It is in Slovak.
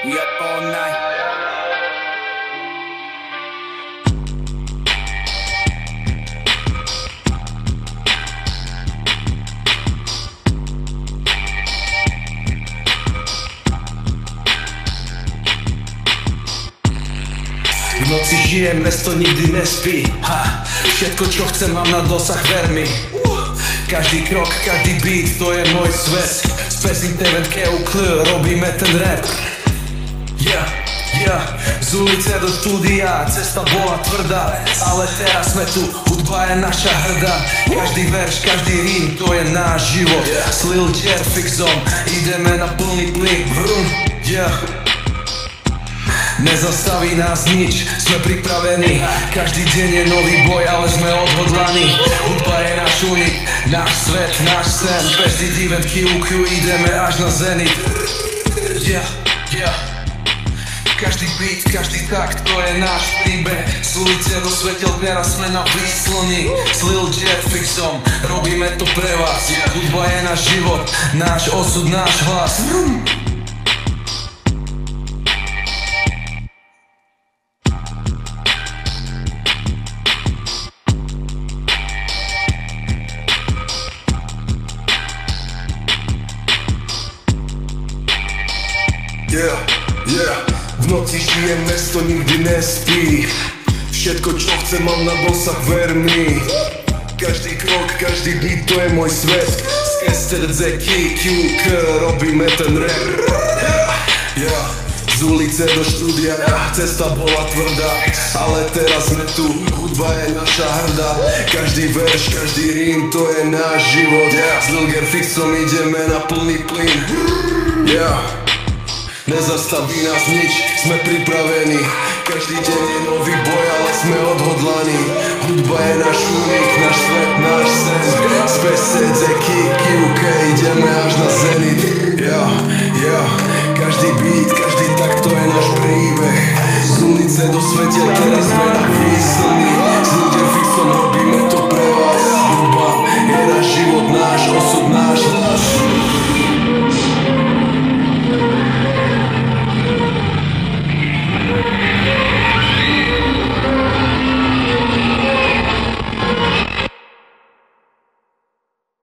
We up all night. V noci žijem, mesto nikdy nespí. Všetko čo chcem mám na dosah, ver mi. Každý krok, každý beat, to je môj svet. Z pesní TVK robíme ten rap. Z ulice do štúdia, cesta bola tvrdá, ale teraz sme tu, hudba je naša hrdá. Každý verš, každý rím, to je náš život. S Lil J Fixom ideme na plný plyn. Nezastaví nás nič, sme pripravení. Každý deň je nový boj, ale sme odhodlaní. Hudba je náš unik, náš svet, náš sen. Pesty Divent QQ, ideme až na zenit. Každý beat, každý takt, to je náš príbeh. Z ulice do svetel, teraz sme na výslni. S Lil J Fixom robíme to pre vás. Hudba je náš život, náš osud, náš hlas. V noci žijem, mesto nikdy nespí. Všetko čo chcem mám na dosah, ver mi. Každý krok, každý beat, to je môj svet. Z STDZ QQ robíme ten rap. Z ulice do štúdia, cesta bola tvrdá, ale teraz sme tu, hudba je naša hrdá. Každý verš, každý rím, to je náš život. S Lil J Fixom ideme na plný plyn. Nezastaví nás nič, sme pripravení. Každý deň je nový boj, ale sme odhodlaní. Hudba je náš unik, náš svet, náš sen. Z PSC, QQ ideme až na zenit. Každý beat, každý